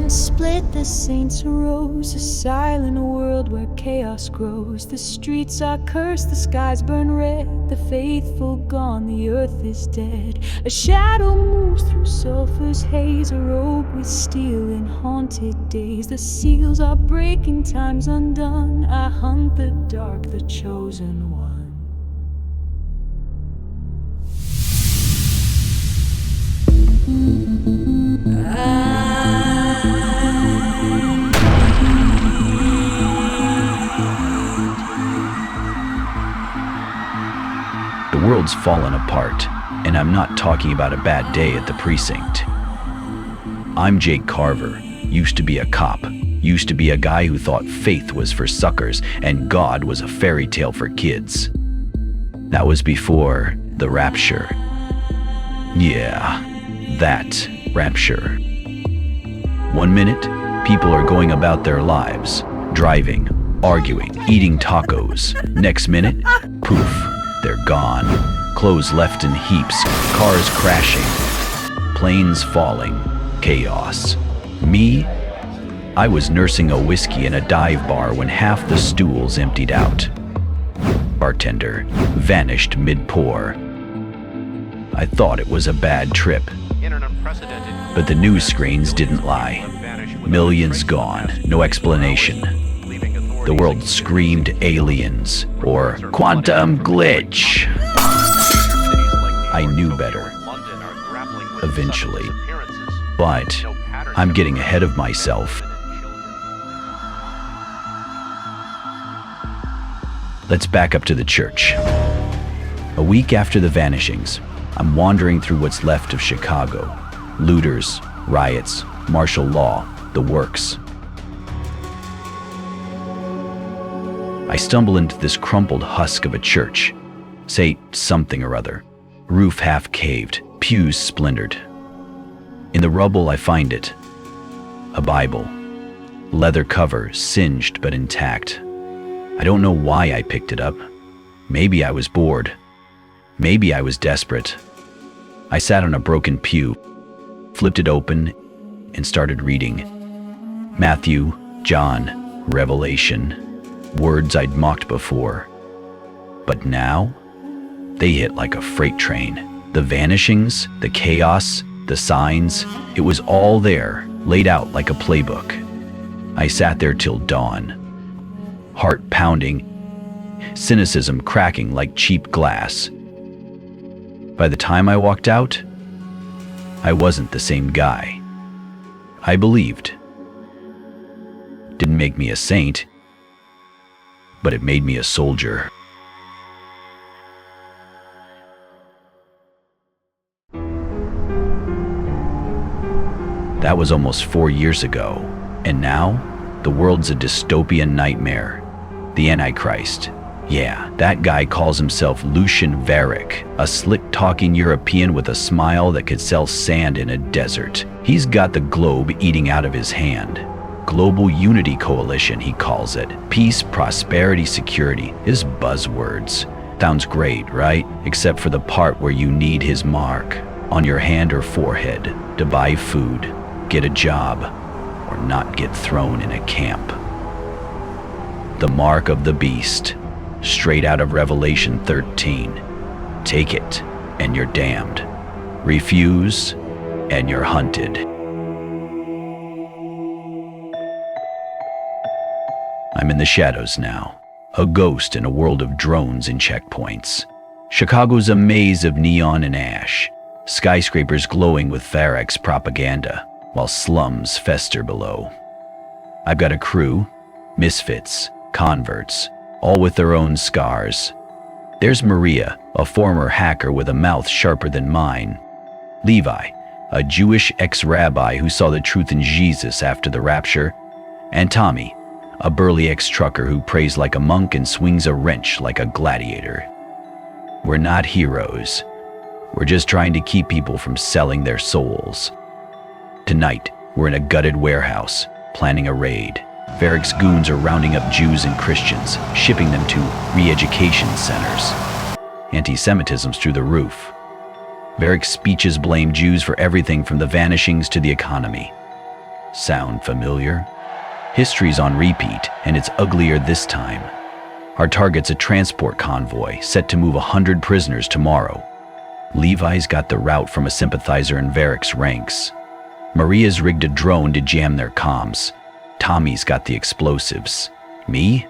split, the saints arose, a silent world where chaos grows. The streets are cursed, the skies burn red, the faithful gone, the earth is dead. A shadow moves through sulphur's haze, a robe with steel in haunted days. The seals are breaking, time's undone. I hunt the dark, the chosen one. The world's fallen apart, and I'm not talking about a bad day at the precinct. I'm Jake Carver, used to be a cop, used to be a guy who thought faith was for suckers and God was a fairy tale for kids. That was before the rapture. Yeah, that rapture. 1 minute, people are going about their lives, driving, arguing, eating tacos. Next minute, poof, they're gone. Clothes left in heaps, cars crashing, planes falling, chaos. Me? I was nursing a whiskey in a dive bar when half the stools emptied out. Bartender vanished mid-pour. I thought it was a bad trip, but the news screens didn't lie. Millions gone, no explanation. The world screamed aliens or quantum glitch. I knew better, eventually, but I'm getting ahead of myself. Let's back up to the church. A week after the vanishings, I'm wandering through what's left of Chicago. Looters, riots, martial law, the works. I stumble into this crumpled husk of a church. Say something or other. Roof half caved, pews splintered. In the rubble I find it. A Bible. Leather cover, singed but intact. I don't know why I picked it up. Maybe I was bored. Maybe I was desperate. I sat on a broken pew, flipped it open, and started reading. Matthew, John, Revelation. Words I'd mocked before. But now, they hit like a freight train. The vanishings, the chaos, the signs, it was all there, laid out like a playbook. I sat there till dawn. Heart pounding, cynicism cracking like cheap glass. By the time I walked out, I wasn't the same guy. I believed. Didn't make me a saint, but it made me a soldier. That was almost 4 years ago, and now the world's a dystopian nightmare. The Antichrist. Yeah, that guy calls himself Varik, a slick-talking European with a smile that could sell sand in a desert. He's got the globe eating out of his hand. Global Unity Coalition, he calls it. Peace, prosperity, security. His buzzwords. Sounds great, right? Except for the part where you need his mark on your hand or forehead to buy food, get a job, or not get thrown in a camp. The mark of the beast, straight out of Revelation 13. Take it, and you're damned. Refuse, and you're hunted. I'm in the shadows now, a ghost in a world of drones and checkpoints. Chicago's a maze of neon and ash, skyscrapers glowing with Varik's propaganda, while slums fester below. I've got a crew, misfits, converts, all with their own scars. There's Maria, a former hacker with a mouth sharper than mine. Levi, a Jewish ex-rabbi who saw the truth in Jesus after the rapture. And Tommy, a burly ex-trucker who prays like a monk and swings a wrench like a gladiator. We're not heroes. We're just trying to keep people from selling their souls. Tonight, we're in a gutted warehouse, planning a raid. Varik's goons are rounding up Jews and Christians, shipping them to re-education centers. Anti-Semitism's through the roof. Varik's speeches blame Jews for everything from the vanishings to the economy. Sound familiar? History's on repeat, and it's uglier this time. Our target's a transport convoy set to move 100 prisoners tomorrow. Levi's got the route from a sympathizer in Varik's ranks. Maria's rigged a drone to jam their comms. Tommy's got the explosives. Me?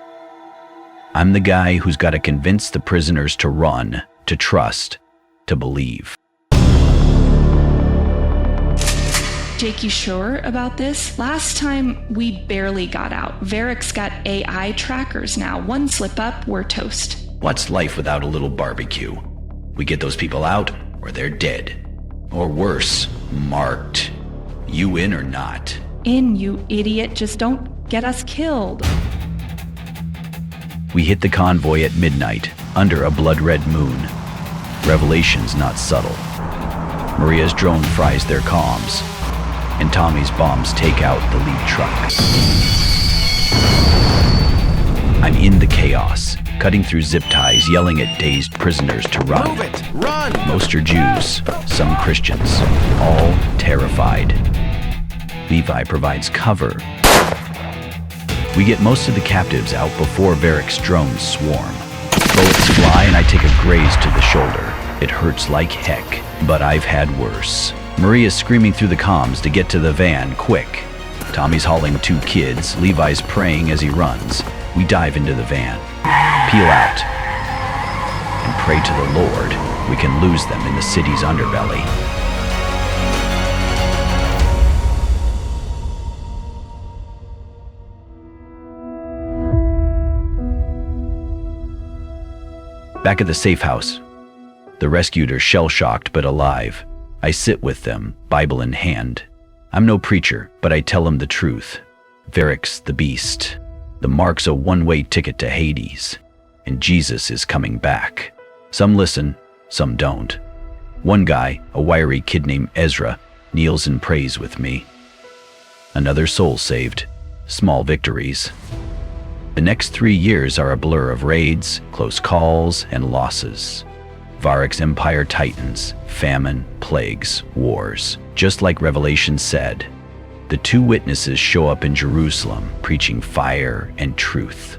I'm the guy who's got to convince the prisoners to run, to trust, to believe. Jake, you sure about this? Last time, we barely got out. Varik's got AI trackers now. One slip up, we're toast. What's life without a little barbecue? We get those people out, or they're dead. Or worse, marked. You in or not? In, you idiot. Just don't get us killed. We hit the convoy at midnight, under a blood-red moon. Revelation's not subtle. Maria's drone fries their comms, and Tommy's bombs take out the lead truck. I'm in the chaos, cutting through zip ties, yelling at dazed prisoners to run. Move it! Run! Most are Jews, some Christians, all terrified. Levi provides cover. We get most of the captives out before Varik's drones swarm. Bullets fly and I take a graze to the shoulder. It hurts like heck, but I've had worse. Maria's screaming through the comms to get to the van, quick. Tommy's hauling 2 kids, Levi's praying as he runs. We dive into the van, peel out, and pray to the Lord we can lose them in the city's underbelly. Back at the safe house, the rescued are shell-shocked but alive. I sit with them, Bible in hand. I'm no preacher, but I tell them the truth. Varik's the beast. The mark's a one-way ticket to Hades, and Jesus is coming back. Some listen, some don't. One guy, a wiry kid named Ezra, kneels and prays with me. Another soul saved, small victories. The next 3 years are a blur of raids, close calls, and losses. Varik's empire tightens, famine, plagues, wars. Just like Revelation said, the 2 witnesses show up in Jerusalem, preaching fire and truth,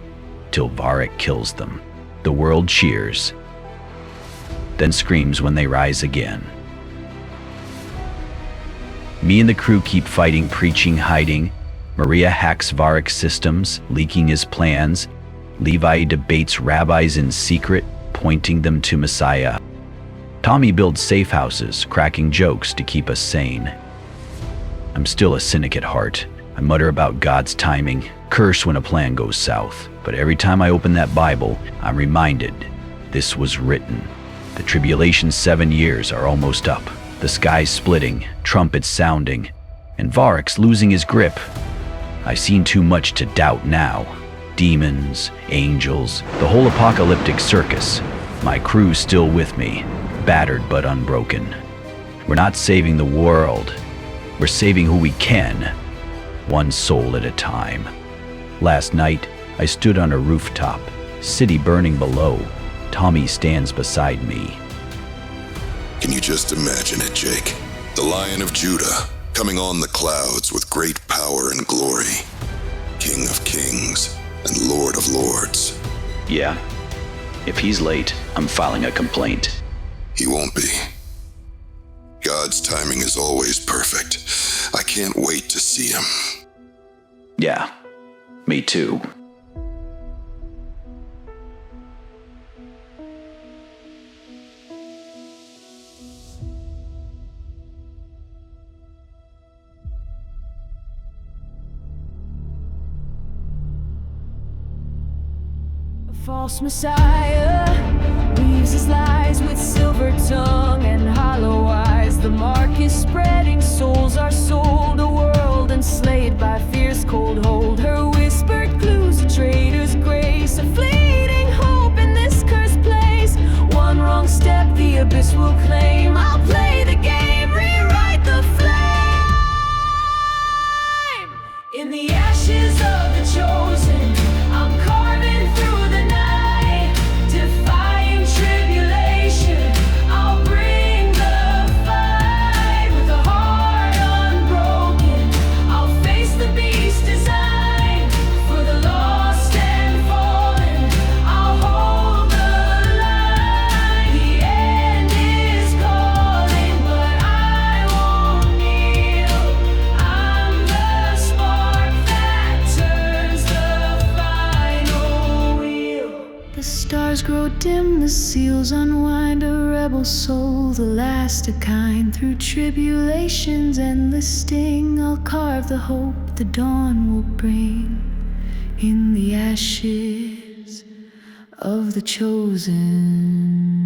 till Varik kills them. The world cheers, then screams when they rise again. Me and the crew keep fighting, preaching, hiding. Maria hacks Varik's systems, leaking his plans. Levi debates rabbis in secret, pointing them to Messiah. Tommy builds safe houses, cracking jokes to keep us sane. I'm still a cynic at heart. I mutter about God's timing, curse when a plan goes south. But every time I open that Bible, I'm reminded this was written. The tribulation's 7 years are almost up. The sky's splitting, trumpets sounding, and Varik's losing his grip. I've seen too much to doubt now. Demons, angels, the whole apocalyptic circus. My crew's still with me, battered but unbroken. We're not saving the world. We're saving who we can, one soul at a time. Last night, I stood on a rooftop, city burning below. Tommy stands beside me. Can you just imagine it, Jake? The Lion of Judah, coming on the clouds with great power and glory. King of kings and Lord of lords. Yeah, if he's late, I'm filing a complaint. He won't be. God's timing is always perfect. I can't wait to see him. Yeah, me too. False Messiah weaves his lies with silver tongue and hollow eyes. The mark is spreading, souls are sold, a world enslaved by fierce cold hold. Her whispered clues, a traitor's grace, a fleeting hope in this cursed place. One wrong step, the abyss will claim. I'll play the game, rewrite the flame. In the ashes of the chosen, I'm carving through the night, defying tribulation. I'll bring the fight with a heart unbroken. I'll face stars grow dim, the seals unwind, a rebel soul, the last of kind. Through tribulation's endless sting, I'll carve the hope the dawn will bring. In the ashes of the chosen.